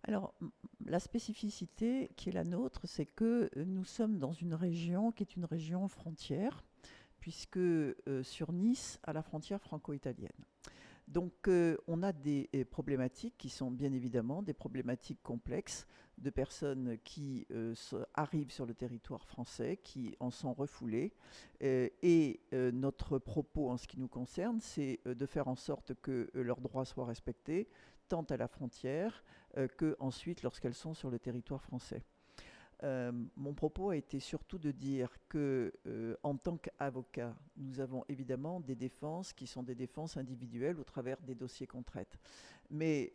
Alors, la spécificité qui est la nôtre, c'est que nous sommes dans une région qui est une région frontière, puisque sur Nice, à la frontière franco-italienne. Donc, on a des problématiques qui sont bien évidemment des problématiques complexes de personnes qui arrivent sur le territoire français, qui en sont refoulées. Et notre propos en ce qui nous concerne, c'est de faire en sorte que leurs droits soient respectés, tant à la frontière que ensuite lorsqu'elles sont sur le territoire français. Mon propos a été surtout de dire que, en tant qu'avocat, nous avons évidemment des défenses qui sont des défenses individuelles au travers des dossiers qu'on traite. Mais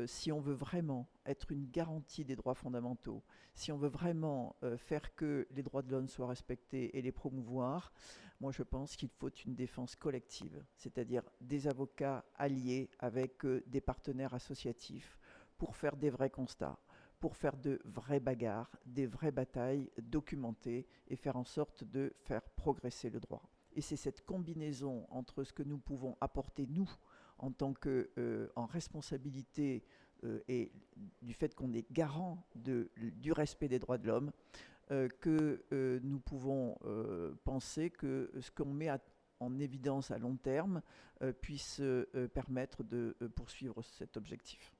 si on veut vraiment être une garantie des droits fondamentaux, si on veut vraiment faire que les droits de l'homme soient respectés et les promouvoir, moi je pense qu'il faut une défense collective, c'est-à-dire des avocats alliés avec des partenaires associatifs pour faire des vrais constats, pour faire de vraies bagarres, des vraies batailles documentées et faire en sorte de faire progresser le droit. Et c'est cette combinaison entre ce que nous pouvons apporter, nous, en tant que en responsabilité et du fait qu'on est garant du respect des droits de l'homme, que nous pouvons penser que ce qu'on met en évidence à long terme puisse permettre de poursuivre cet objectif.